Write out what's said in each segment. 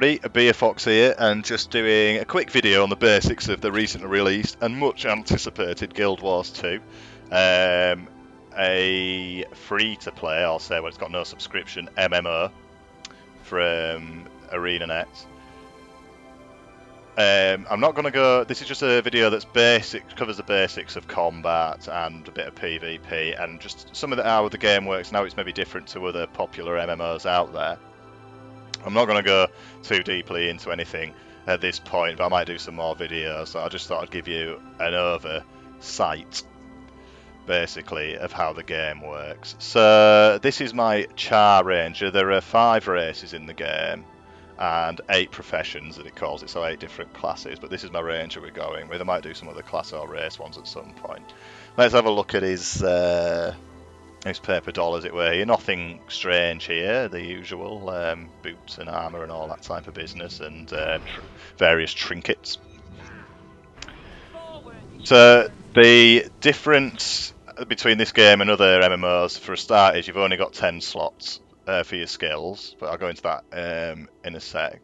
everybody, Fox here, and just doing a quick video on the basics of the recently released and much anticipated Guild Wars 2. A free-to-play, I'll say, well, it's got no subscription, MMO from ArenaNet. I'm not going to go, this is just a video that's basic, covers the basics of combat and a bit of PvP, and just some of how the game works, and how it's maybe different to other popular MMOs out there. I'm not going to go too deeply into anything at this point, but I might do some more videos. So I just thought I'd give you an oversight, basically, of how the game works. So this is my Char Ranger. There are 5 races in the game and 8 professions that it calls it, so 8 different classes. But this is my Ranger we're going with. I might do some other class or race ones at some point. Let's have a look at his paper doll, as it were. Here, nothing strange here. The usual boots and armour and all that type of business, and various trinkets. So the difference between this game and other MMOs, for a start, is you've only got 10 slots for your skills, but I'll go into that in a sec.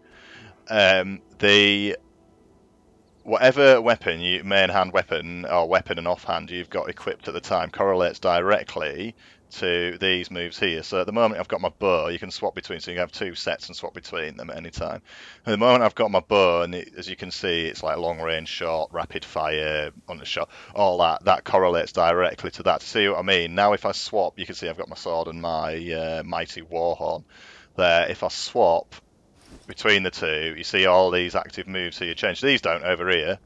Whatever weapon, main hand weapon or weapon and offhand you've got equipped at the time correlates directly to these moves here. So at the moment I've got my bow, you can swap between, so you can have 2 sets and swap between them at any time. At the moment I've got my bow, and as you can see, it's like long range, short, rapid fire, undershot, all that correlates directly to that. See what I mean? Now if I swap, you can see I've got my sword and my mighty warhorn there. If I swap between the two, you see all these active moves here change. These don't over here.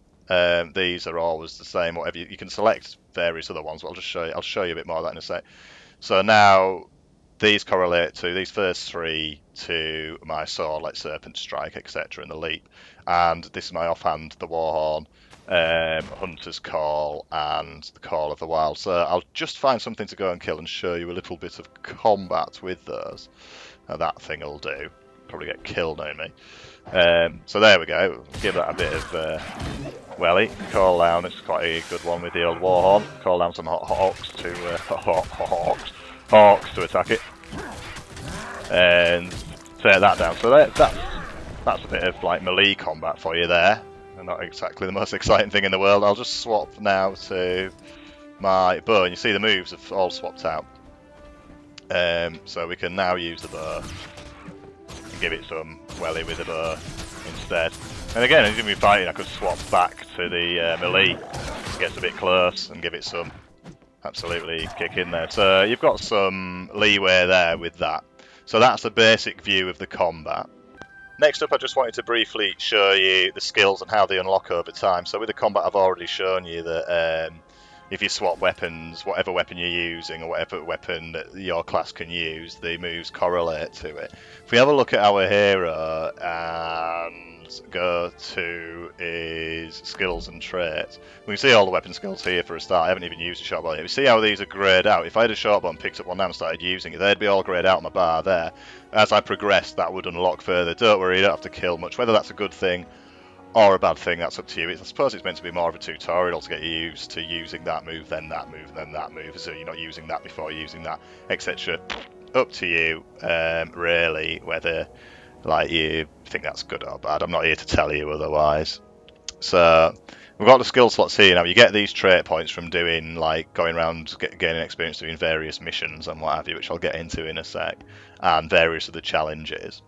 These are always the same. Whatever you can select various other ones, but I'll show you a bit more of that in a sec. So now these correlate to these first 3 to my sword, like Serpent Strike, etc., and the Leap. And this is my offhand, the Warhorn, Hunter's Call, and the Call of the Wild. So I'll just find something to go and kill and show you a little bit of combat with those. Now that thing will do. Probably get killed on me. So there we go. Give that a bit of welly. Call down. It's quite a good one with the old Warhorn. Call down some hawks to attack it, and tear that down. So that's a bit of like melee combat for you there, and not exactly the most exciting thing in the world. I'll just swap now to my bow, and you see the moves have all swapped out. So we can now use the bow. Give it some welly with the bow instead. And again, as you're fighting, I could swap back to the melee. It gets a bit close and give it some absolutely kick in there. So you've got some leeway there with that. So that's a basic view of the combat. Next up, I just wanted to briefly show you the skills and how they unlock over time. So with the combat, I've already shown you that if you swap weapons, whatever weapon you're using or whatever weapon that your class can use, the moves correlate to it. If we have a look at our hero and go to his skills and traits, we can see all the weapon skills here for a start. I haven't even used a short bow yet. We see how these are greyed out. If I had a short bow and picked up one now and started using it, they'd be all greyed out on my bar there. As I progressed, that would unlock further. Don't worry, you don't have to kill much. Whether that's a good thing or a bad thing, that's up to you. I suppose it's meant to be more of a tutorial to get you used to using that move, then that move, then that move, so you're not using that before using that, etc. Up to you, really, whether like you think that's good or bad. I'm not here to tell you otherwise. So we've got the skill slots here now. You get these trait points from doing, like, going around gaining experience doing various missions and what have you, which I'll get into in a sec, and various of the challenges.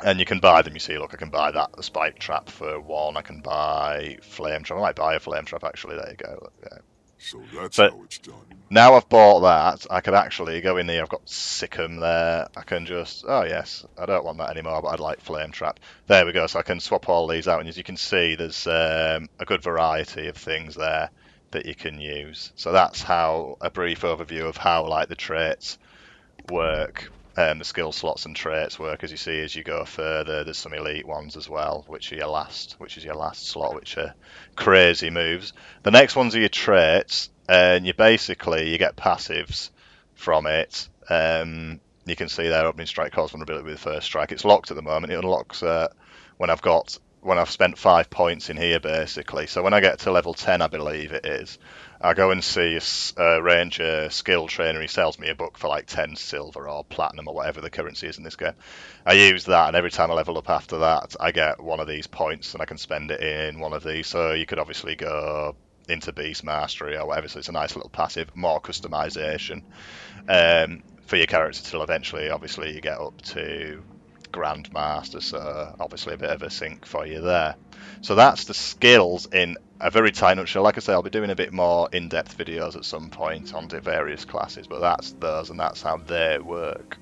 And you can buy them, you see, look, I can buy that, the spike trap for 1, I can buy flame trap, I might buy a flame trap actually, there you go. Look, yeah. So that's how it's done. Now I've bought that, I could actually go in there, I've got Sikkim there, I can just, oh yes, I don't want that anymore, but I'd like flame trap. There we go, so I can swap all these out, and as you can see, there's a good variety of things there that you can use. So that's how, a brief overview of how, like, the traits work. The skill slots and traits work. As you see, as you go further, there's some elite ones as well, which is your last slot, which are crazy moves. The next ones are your traits, and you get passives from it. You can see there, opening strike causes vulnerability with the first strike. It's locked at the moment. It unlocks when I've got when I've spent 5 points in here, basically. So when I get to level 10, I believe it is, I go and see a ranger skill trainer. He sells me a book for like 10 silver or platinum or whatever the currency is in this game. I use that, and every time I level up after that, I get one of these points, and I can spend it in one of these. So you could obviously go into Beast Mastery or whatever, so it's a nice little passive, more customization for your character till eventually, obviously, you get up to Grandmaster, so obviously a bit of a sync for you there. So that's the skills in a very tight nutshell. Like I say, I'll be doing a bit more in-depth videos at some point on the various classes, but that's those, and that's how they work.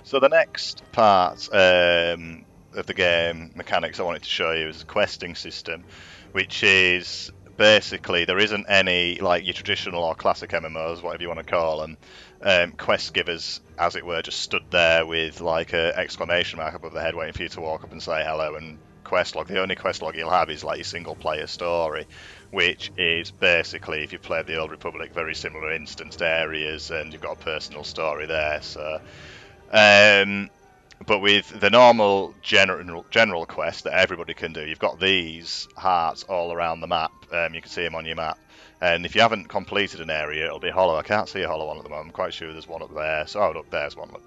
So the next part of the game mechanics I wanted to show you is the questing system, which is basically there isn't any like your traditional or classic MMOs, whatever you want to call them, quest givers, as it were, just stood there with like an exclamation mark above their head waiting for you to walk up and say hello and quest log. The only quest log you'll have is like your single player story, which is basically, if you played the Old Republic, very similar instanced areas, and you've got a personal story there. So but with the normal general quest that everybody can do, you've got these hearts all around the map. You can see them on your map. And if you haven't completed an area, it'll be hollow. I can't see a hollow one at the moment. I'm quite sure there's one up there. So, oh, look, there's one. Look.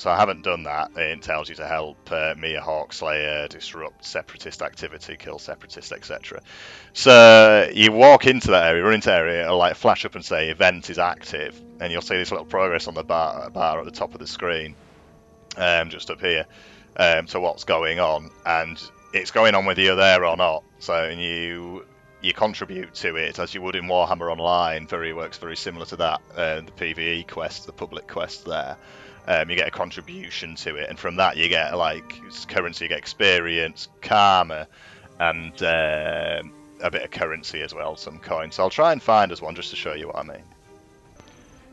So I haven't done that. It tells you to help Mia Hawkslayer disrupt separatist activity, kill separatists, etc. So you walk into that area, run into the area, it'll like flash up and say event is active, and you'll see this little progress on the bar at the top of the screen, just up here, to what's going on, and it's going on whether you're there or not. So and you contribute to it as you would in Warhammer Online. Works very similar to that. The PVE quest, the public quest there. You get a contribution to it, and from that you get like currency, you get experience, karma, and a bit of currency as well, some coins. So I'll try and find us one just to show you what I mean.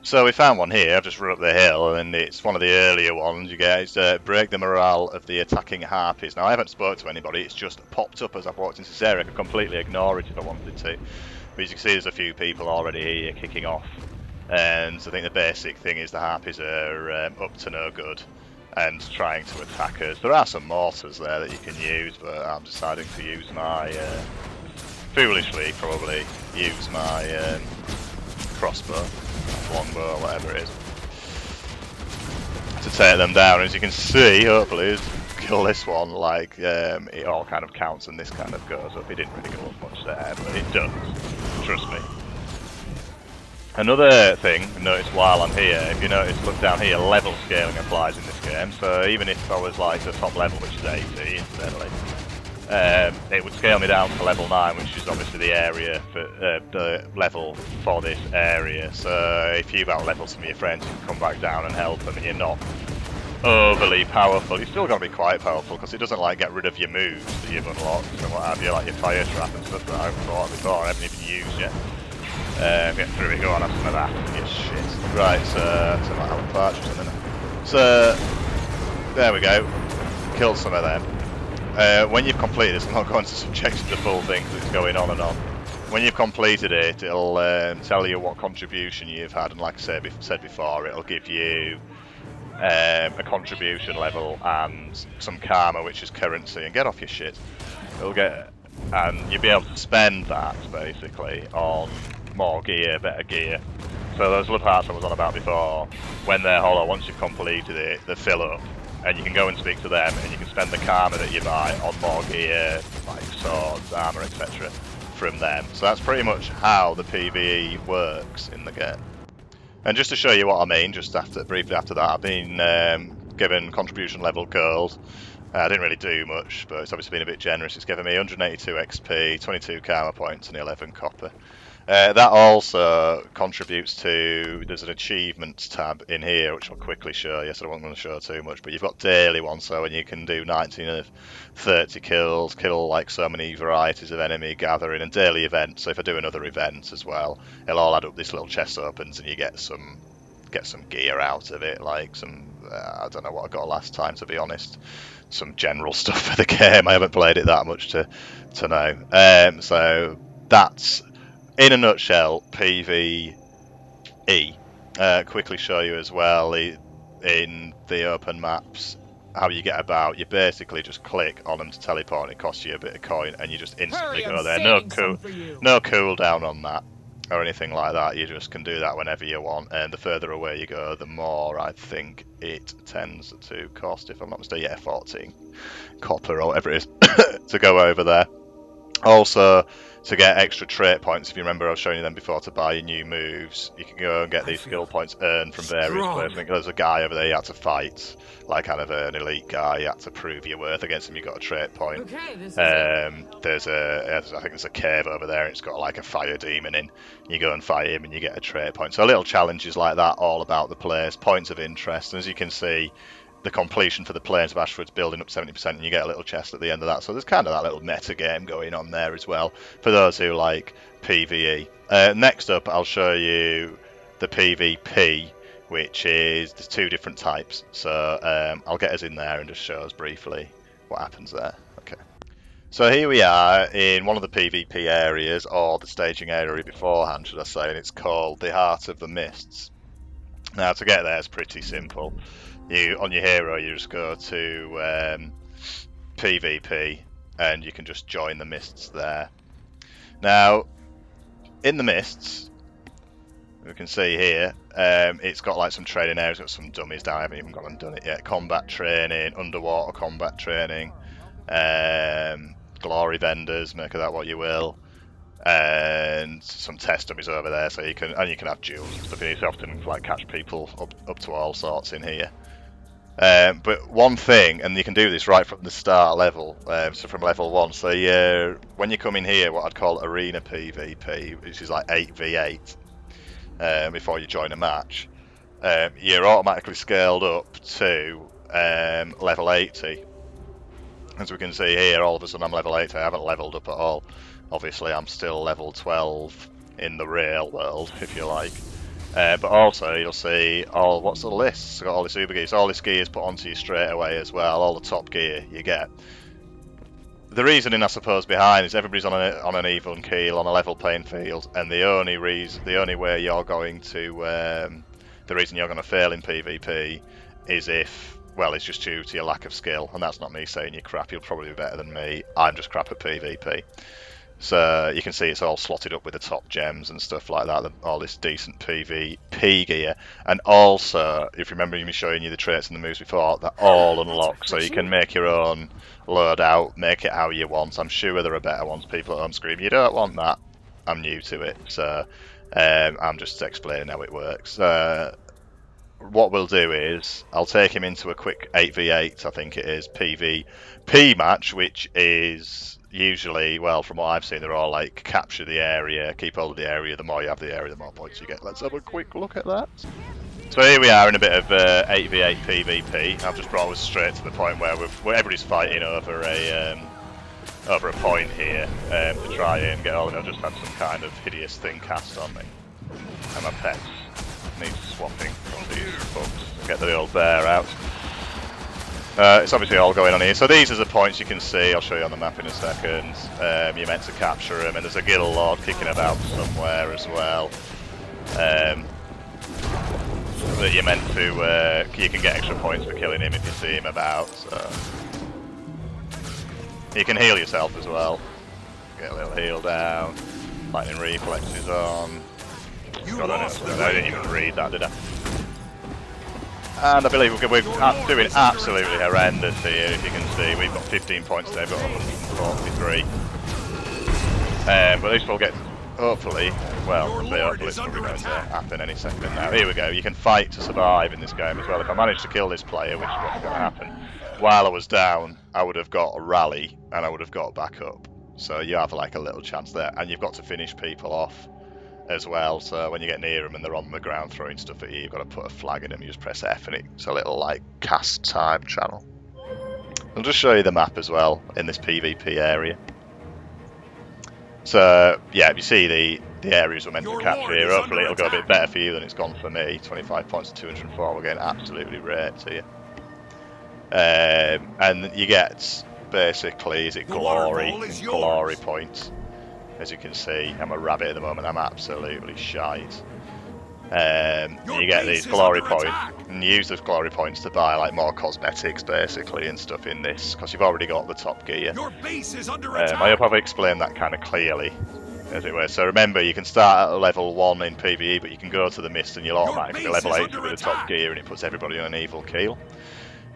So we found one here. I've just run up the hill, and it's one of the earlier ones. You get break the morale of the attacking harpies. Now I haven't spoke to anybody. It's just popped up as I've walked into this area. I could completely ignore it if I wanted to. But as you can see, there's a few people already here kicking off. And I think the basic thing is the harpies are up to no good and trying to attack us. There are some mortars there that you can use, but I'm deciding to use my foolishly probably use my crossbow, longbow, whatever it is, to take them down. As you can see, hopefully, kill this one, like it all kind of counts and this kind of goes up. It didn't really go up much there, but it does, trust me. Another thing, notice while I'm here, if you notice, look down here, level scaling applies in this game. So even if I was like the top level, which is 80 incidentally, it would scale me down to level 9, which is obviously the area for the level for this area. So if you've out-leveled some of your friends, you can come back down and help them, and you're not overly powerful. You're still going to be quite powerful because it doesn't like get rid of your moves that you've unlocked and what have you, like your fire trap and stuff that I've thought before I haven't even used yet. Get through it, go on, have some of that. Yes, shit. Right, so my Alan Partridge in a minute. So there we go. Kill some of them. When you've completed this, I'm not going to subject to the full thing because it's going on and on. When you've completed it, it'll tell you what contribution you've had, and like I said before, it'll give you a contribution level and some karma, which is currency, and get off your shit. It'll get, and you'll be able to spend that basically on more gear, better gear. So those love hearts I was on about before, when they're hollow, once you've completed it, they fill up, and you can go and speak to them, and you can spend the karma that you buy on more gear, like swords, armour, etc. from them. So that's pretty much how the PVE works in the game. And just to show you what I mean, just briefly after that, I've been given contribution level gold. I didn't really do much, but it's obviously been a bit generous. It's given me 182 XP, 22 karma points, and 11 copper. That also contributes to, there's an achievements tab in here, which I'll quickly show you, so I won't want to show too much, but you've got daily ones, so when you can do 19 of 30 kills, kill like so many varieties of enemy gathering, and daily events. So if I do another event as well, it'll all add up, this little chest opens, and you get some gear out of it, like some, I don't know what I got last time, to be honest. Some general stuff for the game. I haven't played it that much to know. So that's, in a nutshell, PVE. Quickly show you as well in the open maps. how you get about, you basically just click on them to teleport, and it costs you a bit of coin, and you just instantly go there. No cooldown on that or anything like that. You just can do that whenever you want, and the further away you go, the more I think it tends to cost, if I'm not mistaken. Yeah, 14 copper or whatever it is to go over there. Also, to get extra trait points, if you remember I was showing you them before, to buy new moves, you can go and get these skill points earned from various places. I think there's a guy over there you had to fight, like kind of an elite guy, you had to prove your worth against him, you got a trait point. Okay, this is I think there's a cave over there, and it's got like a fire demon in. You go and fight him and you get a trait point. So little challenges like that all about the place, points of interest, and as you can see, the completion for the Plains of Ashford's building up 70%, and you get a little chest at the end of that. So there's kind of that little meta game going on there as well for those who like PVE. Next up, I'll show you the PvP, which is there's 2 different types. So I'll get us in there and just show us briefly what happens there. Okay. So here we are in one of the PvP areas, or the staging area beforehand, should I say, and it's called the Heart of the Mists. Now to get there is pretty simple. On your hero, you just go to PvP, and you can just join the mists there. Now, in the mists, we can see here, it's got like some training areas, it's got some dummies down, I haven't even gone and done it yet. Combat training, underwater combat training, glory vendors, make of that what you will, and some test dummies over there, so you can have duels and stuff. You often like catch people up to all sorts in here. But one thing, and you can do this right from the start level, so from level 1, so when you come in here, what I'd call arena PvP, which is like 8v8, before you join a match, you're automatically scaled up to level 80. As we can see here, all of a sudden I'm level 80, I haven't leveled up at all. Obviously I'm still level 12 in the real world, if you like. But also you'll see what's the list? It's got all this uber gear, so all this gear is put onto you straight away as well, all the top gear you get. The reasoning I suppose behind is everybody's on an even keel, on a level playing field, and the only way you're going to the reason you're going to fail in PvP is if, well, it's just due to your lack of skill, and that's not me saying you're crap, you'll probably be better than me, I'm just crap at PvP. So you can see it's all slotted up with the top gems and stuff like that, all this decent PvP gear. And also, if you remember me showing you the traits and the moves before, they're all unlocked, so you can make your own loadout, make it how you want. I'm sure there are better ones. People at home scream, you don't want that. I'm new to it, so I'm just explaining how it works. What we'll do is, I'll take him into a quick 8v8, I think it is, PvP match, which is usually, well, from what I've seen, they're all like capture the area, keep hold of the area, the more you have the area, the more points you get. Let's have a quick look at that. So here we are in a bit of 8v8 PvP. I've just brought us straight to the point where everybody's fighting over a point here to try and get all of it. I've just had some kind of hideous thing cast on me. And my pets need swapping from these folks. Get the old bear out. It's obviously all going on here. So these are the points you can see. I'll show you on the map in a second. You're meant to capture them, and there's a guild lord kicking about somewhere as well. That you're meant to. You can get extra points for killing him if you see him about. So you can heal yourself as well. Get a little heal down. Lightning reflexes on. God, I didn't even read that, did I? And I believe we're doing absolutely horrendous here, if you can see. We've got 15 points there, but 143. But this will get, hopefully, well, hopefully it's probably going to happen any second now. Here we go, you can fight to survive in this game as well. If I manage to kill this player, which is what's going to happen, while I was down, I would have got a rally, and I would have got back up. So you have like a little chance there, and you've got to finish people off as well, so when you get near them and they're on the ground throwing stuff at you, you've got to put a flag in them. You just press F and it's a little like cast time channel. I'll just show you the map as well in this PvP area. So yeah, if you see the areas we're meant to capture here, hopefully it'll go a bit better for you than it's gone for me. 25 points to 204, we're getting absolutely raped here. And you get basically, is it glory points. As you can see, I'm a rabbit at the moment, I'm absolutely shite. You get these glory points, and you use those glory points to buy like more cosmetics basically and stuff in this, because you've already got the top gear. Your base is under attack. I hope I've explained that kind of clearly, as it were. So remember, you can start at level 1 in PVE, but you can go to the mist and you'll automatically level 80 with the top gear, and it puts everybody on an evil keel.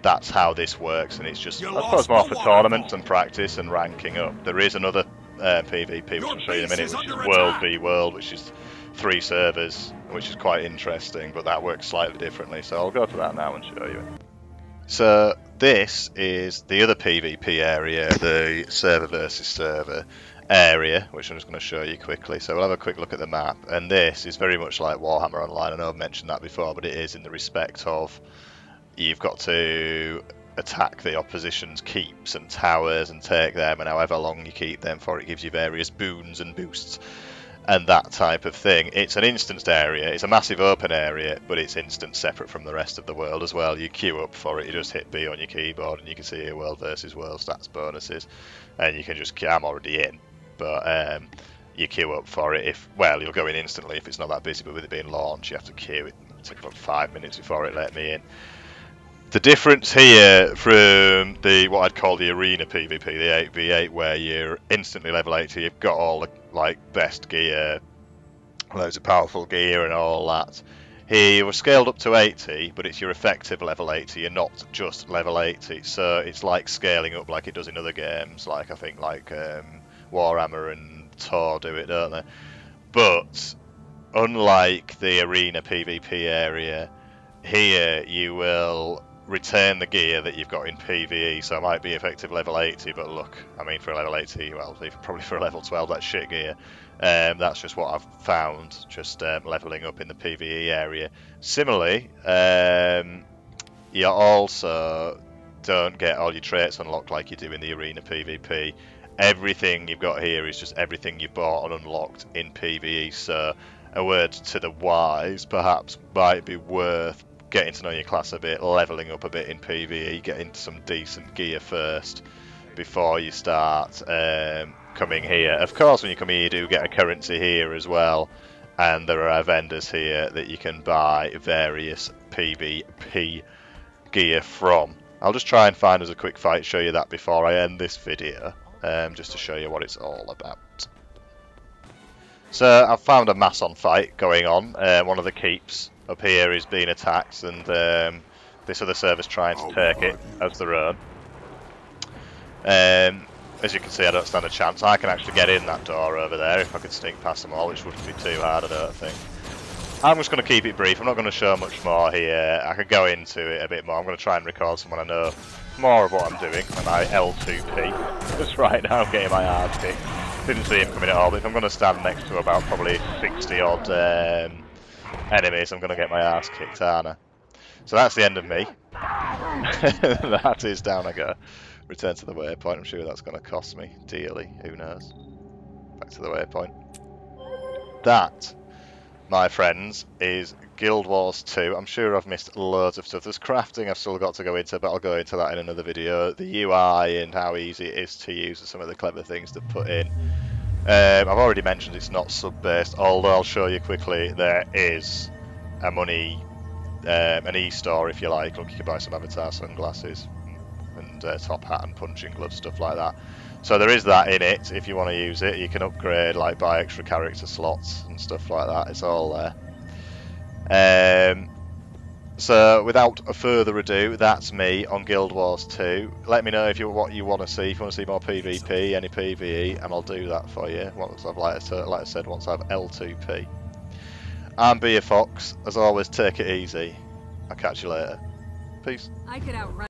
That's how this works, and it's just, I suppose, more for tournaments and practice and ranking up. There is another PvP, which I'll show you in a minute, which is World v World, which is 3 servers, which is quite interesting, but that works slightly differently, so I'll go to that now and show you it. So this is the other PvP area, the server versus server area, which I'm just going to show you quickly. So we'll have a quick look at the map, and this is very much like Warhammer Online. I know I've mentioned that before, but it is in the respect of you've got to attack the opposition's keeps and towers and take them, and however long you keep them for, it gives you various boons and boosts and that type of thing. It's an instanced area, it's a massive open area, but it's instant separate from the rest of the world as well. You queue up for it, you just hit B on your keyboard and you can see your world versus world stats bonuses, and you can just, I'm already in, but you queue up for it. If, well, you'll go in instantly if it's not that busy, but with it being launched you have to queue. It took about 5 minutes before it let me in. The difference here from the what I'd call the arena PvP, the 8v8, where you're instantly level 80, you've got all the like best gear, loads of powerful gear and all that. Here you were scaled up to 80, but it's your effective level 80, you're not just level 80. So it's like scaling up like it does in other games, like I think like Warhammer and Tor do it, don't they? But unlike the arena PvP area, here you will retain the gear that you've got in PvE, so it might be effective level 80, but look, I mean, for a level 80, well, probably for a level 12, that's shit gear. That's just what I've found, just leveling up in the PvE area. Similarly, you also don't get all your traits unlocked like you do in the arena PvP. Everything you've got here is just everything you bought and unlocked in PvE, so a word to the wise, perhaps might be worth getting to know your class a bit, leveling up a bit in PvE, getting some decent gear first before you start coming here. Of course, when you come here, you do get a currency here as well, and there are vendors here that you can buy various PvP gear from. I'll just try and find us a quick fight, show you that before I end this video, just to show you what it's all about. So I've found a Mason fight going on. One of the keeps up here is being attacked, and this other server's trying to take it as their own. As you can see, I don't stand a chance. I can actually get in that door over there if I could sneak past them all, which wouldn't be too hard, I don't think. I'm just going to keep it brief. I'm not going to show much more here. I could go into it a bit more. I'm going to try and record someone I know more of what I'm doing when I L2P. Just right now I'm getting my ass kicked. Didn't see him coming at all, but if I'm going to stand next to about probably 60 odd enemies, I'm going to get my ass kicked, aren't I? So that's the end of me. That is down I go. Return to the waypoint. I'm sure that's going to cost me dearly. Who knows? Back to the waypoint. That, my friends, is Guild Wars 2. I'm sure I've missed loads of stuff. There's crafting I've still got to go into, but I'll go into that in another video. The UI and how easy it is to use and some of the clever things to put in. I've already mentioned it's not sub-based, although I'll show you quickly there is a money, an e-store if you like. Look, you can buy some avatar sunglasses and top hat and punching gloves, stuff like that. So there is that in it if you want to use it. You can upgrade, like buy extra character slots and stuff like that. It's all there. So without further ado, that's me on Guild Wars 2. Let me know what you want to see. If you want to see more PvP, any PvE, and I'll do that for you. Once I've, like I said, once I've L2P. I'm Be a Fox. As always, take it easy. I'll catch you later. Peace. I could outrun